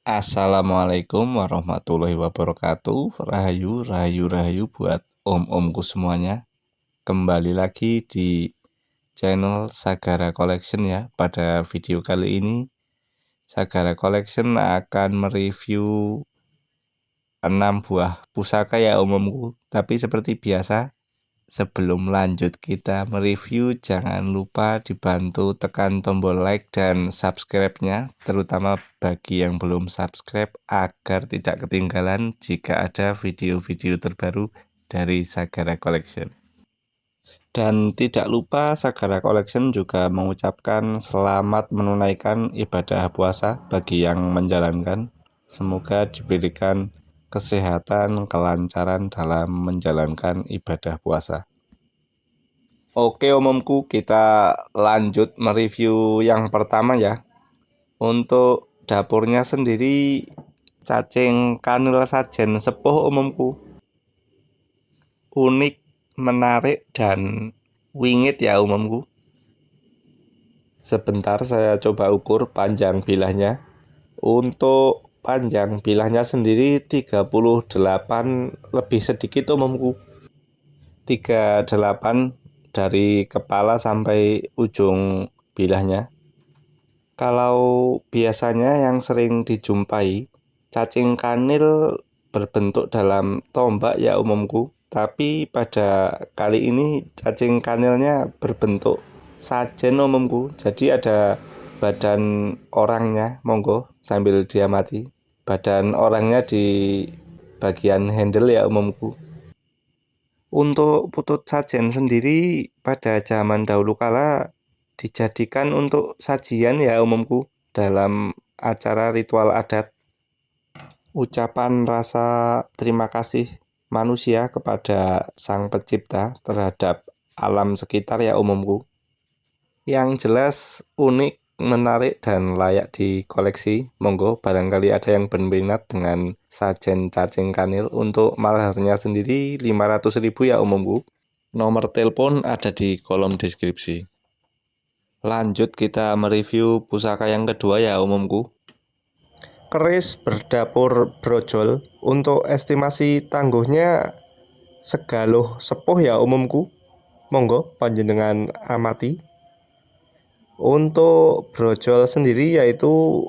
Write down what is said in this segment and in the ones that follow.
Assalamualaikum warahmatullahi wabarakatuh. Rahayu, rahayu, rahayu buat om-omku semuanya. Kembali lagi di channel Sagara Collection ya. Pada video kali ini Sagara Collection akan mereview 6 buah pusaka ya om-omku. Tapi seperti biasa, sebelum lanjut kita mereview, jangan lupa dibantu tekan tombol like dan subscribe-nya, terutama bagi yang belum subscribe agar tidak ketinggalan jika ada video-video terbaru dari Sagara Collection. Dan tidak lupa Sagara Collection juga mengucapkan selamat menunaikan ibadah puasa bagi yang menjalankan. Semoga diberikan kesehatan, kelancaran dalam menjalankan ibadah puasa. Oke omomku, kita lanjut mereview yang pertama ya. Untuk dapurnya sendiri cacing kanil sajen sepuh omomku. Unik, menarik, dan wingit ya omomku. Sebentar saya coba ukur panjang bilahnya. Untuk panjang bilahnya sendiri 38 lebih sedikit omomku. 38 dari kepala sampai ujung bilahnya. Kalau biasanya yang sering dijumpai cacing kanil berbentuk dalam tombak ya umumku, tapi pada kali ini cacing kanilnya berbentuk sajen umumku. Jadi ada badan orangnya, monggo sambil diamati. Badan orangnya di bagian handle ya umumku. Untuk putut sajen sendiri pada zaman dahulu kala dijadikan untuk sajian ya umumku dalam acara ritual adat. Ucapan rasa terima kasih manusia kepada Sang Pencipta terhadap alam sekitar ya umumku. Yang jelas unik, menarik, dan layak dikoleksi. Monggo barangkali ada yang berminat dengan sajen cacing kanil. Untuk maharnya sendiri 500.000 ya umumku. Nomor telepon ada di kolom deskripsi. Lanjut kita mereview pusaka yang kedua ya umumku. Keris berdapur brojol. Untuk estimasi tangguhnya segaluh sepuh ya umumku. Monggo panjenengan amati. Untuk brojol sendiri yaitu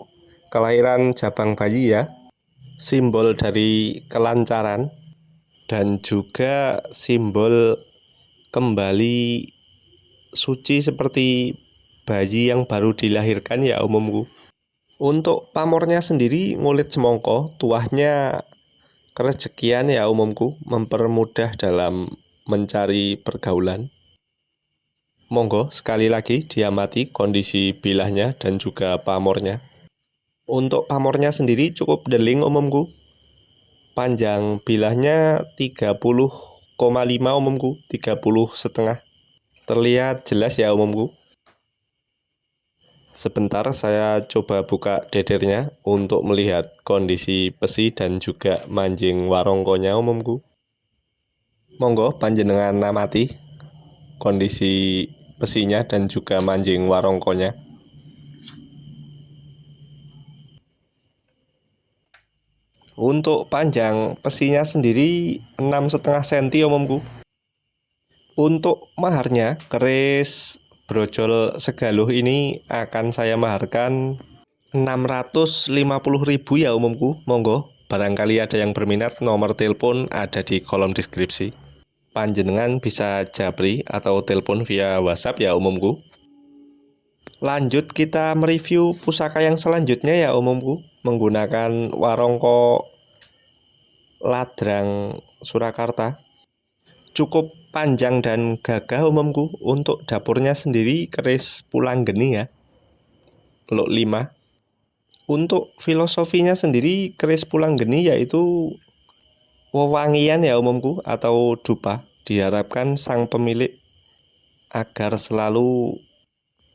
kelahiran jabang bayi ya, simbol dari kelancaran dan juga simbol kembali suci seperti bayi yang baru dilahirkan ya umumku. Untuk pamornya sendiri ngulit semongko, tuahnya kerejekian ya umumku, mempermudah dalam mencari pergaulan. Monggo sekali lagi diamati kondisi bilahnya dan juga pamornya. Untuk pamornya sendiri cukup deling umumku. Panjang bilahnya 30,5 umumku, 30,5. Terlihat jelas ya umumku. Sebentar saya coba buka dedernya untuk melihat kondisi pesi dan juga manjing warongkonya umumku. Monggo panjenengan amati kondisi pesinya dan juga manjing warongkonya. Untuk panjang pesinya sendiri 6,5 cm omomku. Untuk maharnya keris brojol segaluh ini akan saya maharkan 650.000 ya umumku. Monggo barangkali ada yang berminat, nomor telepon ada di kolom deskripsi. Panjenengan bisa japri atau telepon via WhatsApp ya umumku. Lanjut kita mereview pusaka yang selanjutnya ya umumku, menggunakan warongko ladrang Surakarta. Cukup panjang dan gagah umumku. Untuk dapurnya sendiri keris pulanggeni ya, Lok 5. Untuk filosofinya sendiri keris pulanggeni yaitu wewangian ya umumku atau dupa. Diharapkan sang pemilik agar selalu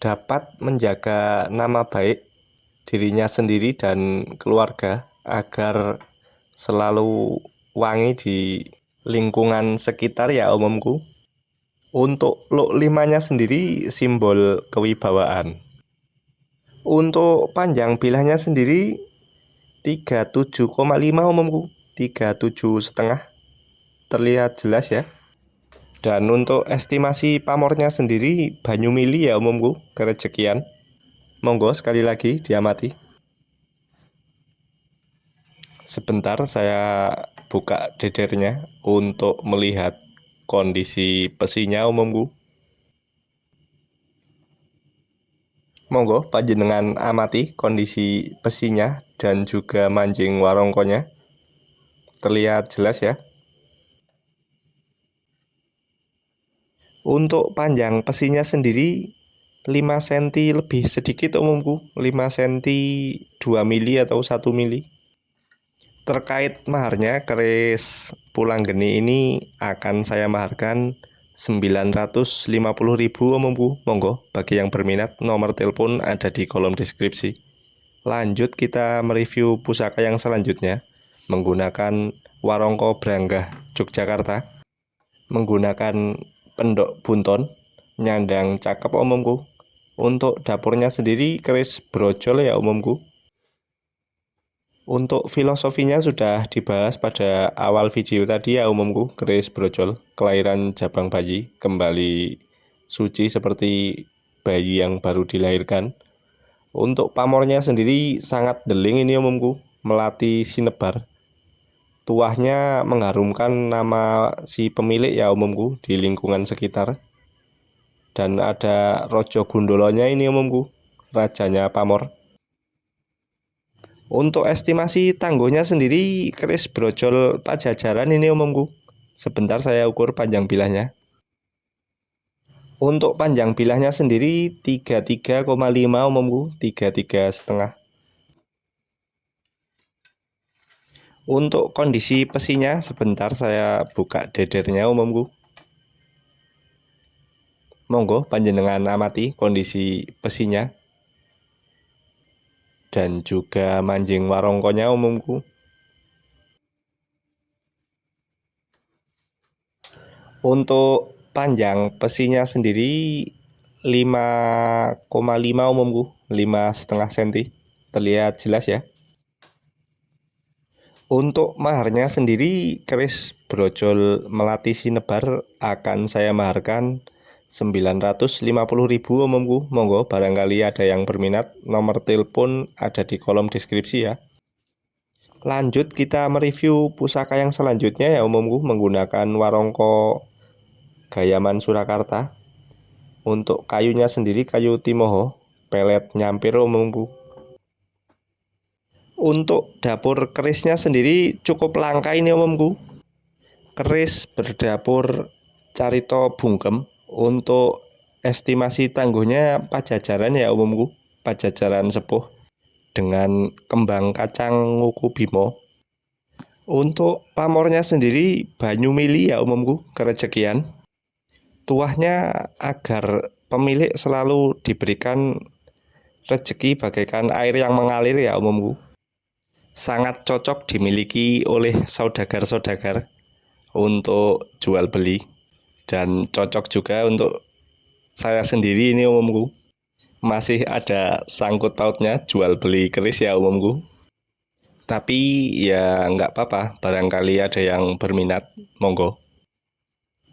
dapat menjaga nama baik dirinya sendiri dan keluarga agar selalu wangi di lingkungan sekitar ya umumku. Untuk Lok 5-nya sendiri simbol kewibawaan. Untuk panjang bilahnya sendiri 37,5 umumku, 37,5, terlihat jelas ya. Dan untuk estimasi pamornya sendiri banyu mili ya umumku, kerejekian. Monggo sekali lagi diamati. Sebentar saya buka dedernya untuk melihat kondisi pesinya umumku. Monggo panjenengan amati kondisi pesinya dan juga mancing warongkonya. Terlihat jelas ya. Untuk panjang pesinya sendiri 5 cm lebih sedikit umumku, 5 cm 2 mili atau 1 mili. Terkait maharnya, keris pulang geni ini akan saya maharkan 950.000 umumku. Monggo bagi yang berminat, nomor telepon ada di kolom deskripsi. Lanjut kita mereview pusaka yang selanjutnya menggunakan warongko Branggah Yogyakarta, menggunakan pendok bunton, nyandang cakep umumku. Untuk dapurnya sendiri keris brojol ya umumku. Untuk filosofinya sudah dibahas pada awal video tadi ya umumku, keris brojol, kelahiran jabang bayi, kembali suci seperti bayi yang baru dilahirkan. Untuk pamornya sendiri sangat deling ini umumku, melati sinebar. Tuahnya mengharumkan nama si pemilik ya umumku di lingkungan sekitar. Dan ada Rojo Gundolonya ini umumku, rajanya pamor. Untuk estimasi tangguhnya sendiri keris brojol Pajajaran ini umumku. Sebentar saya ukur panjang bilahnya. Untuk panjang bilahnya sendiri 33,5 umumku, 33,5. Untuk kondisi pesinya sebentar saya buka dedernya umumku. Monggo panjenengan amati kondisi pesinya dan juga mancing warongkonya umumku. Untuk panjang pesinya sendiri 5,5 umumku, 5,5 cm, terlihat jelas ya. Untuk maharnya sendiri keris brojol melati sinebar akan saya maharkan 950.000 umumku. Monggo barangkali ada yang berminat, nomor telepon ada di kolom deskripsi ya. Lanjut kita mereview pusaka yang selanjutnya ya umumku, menggunakan warongko Gayaman Surakarta. Untuk kayunya sendiri kayu timoho, pelet nyampir umumku. Untuk dapur kerisnya sendiri cukup langka ini umumku. Keris berdapur Carito Bungkem. Untuk estimasi tangguhnya Pajajaran ya umumku, Pajajaran sepuh dengan kembang kacang nguku bimo. Untuk pamornya sendiri banyu mili ya umumku, kerejekian. Tuahnya agar pemilik selalu diberikan rezeki bagaikan air yang mengalir ya umumku. Sangat cocok dimiliki oleh saudagar-saudagar untuk jual beli. Dan cocok juga untuk saya sendiri ini umumku. Masih ada sangkut pautnya jual beli keris ya umumku. Tapi ya nggak apa-apa, barangkali ada yang berminat, monggo.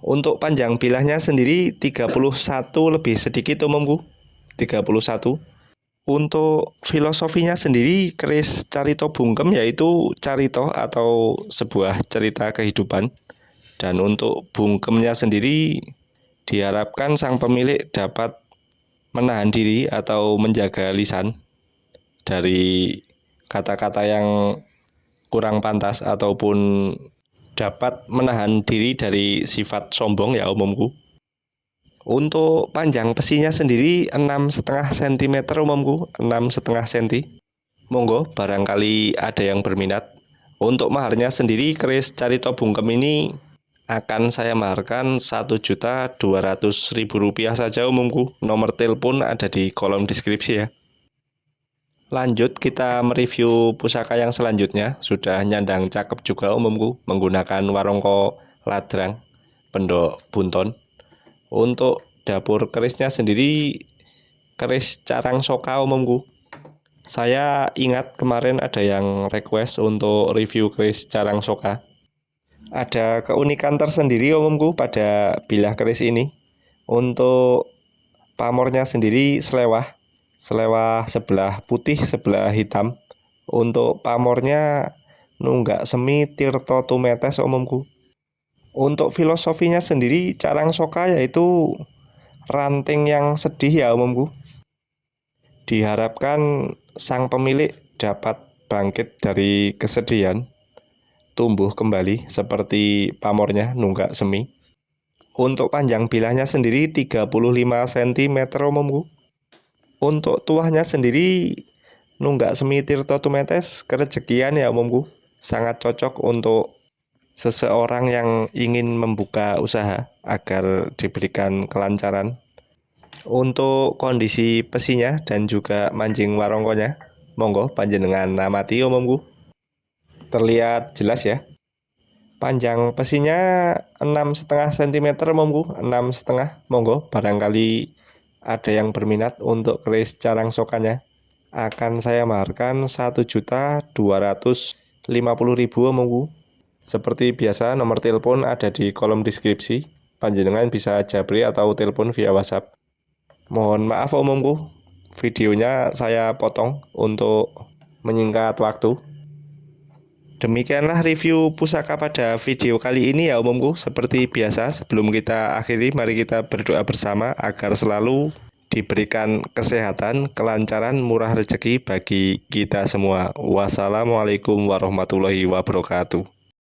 Untuk panjang bilahnya sendiri 31 lebih sedikit umumku, 31. Untuk filosofinya sendiri keris Carito Bungkem yaitu carito atau sebuah cerita kehidupan. Dan untuk bungkemnya sendiri diharapkan sang pemilik dapat menahan diri atau menjaga lisan dari kata-kata yang kurang pantas ataupun dapat menahan diri dari sifat sombong ya umumku. Untuk panjang pesinya sendiri 6,5 cm umumku, 6,5 cm. Monggo barangkali ada yang berminat. Untuk maharnya sendiri keris Carito Bungkem ini akan saya maharkan Rp1.200.000 saja umumku. Nomor telepon ada di kolom deskripsi ya. Lanjut kita mereview pusaka yang selanjutnya. Sudah nyandang cakep juga umumku, menggunakan warongko ladrang pendok bunton. Untuk dapur kerisnya sendiri keris carang soka umumku. Saya ingat kemarin ada yang request untuk review keris Carang Soka. Ada keunikan tersendiri omku pada bilah keris ini. Untuk pamornya sendiri selewah sebelah putih, sebelah hitam. Untuk pamornya nunggak semi tirto tumetes omku. Untuk filosofinya sendiri Carang Soka yaitu ranting yang sedih ya omku. Diharapkan sang pemilik dapat bangkit dari kesedihan, tumbuh kembali seperti pamornya nunggak semi. Untuk panjang bilahnya sendiri 35 cm omku. Untuk tuahnya sendiri nunggak semi tirto tumetes kerejekian ya omku. Sangat cocok untuk seseorang yang ingin membuka usaha agar diberikan kelancaran. Untuk kondisi pesinya dan juga mancing warongkonya, monggo panjenengan amati omku. Terlihat jelas ya. Panjang pesinya 6,5 cm omku, 6,5. Monggo barangkali ada yang berminat untuk keris Carang Sokanya. Akan saya maharkan 1.250.000 omku. Seperti biasa nomor telepon ada di kolom deskripsi. Panjenengan bisa japri atau telepon via WhatsApp. Mohon maaf omku, videonya saya potong untuk menyingkat waktu. Demikianlah review pusaka pada video kali ini ya omku. Seperti biasa sebelum kita akhiri, mari kita berdoa bersama agar selalu diberikan kesehatan, kelancaran, murah rezeki bagi kita semua. Wassalamualaikum warahmatullahi wabarakatuh.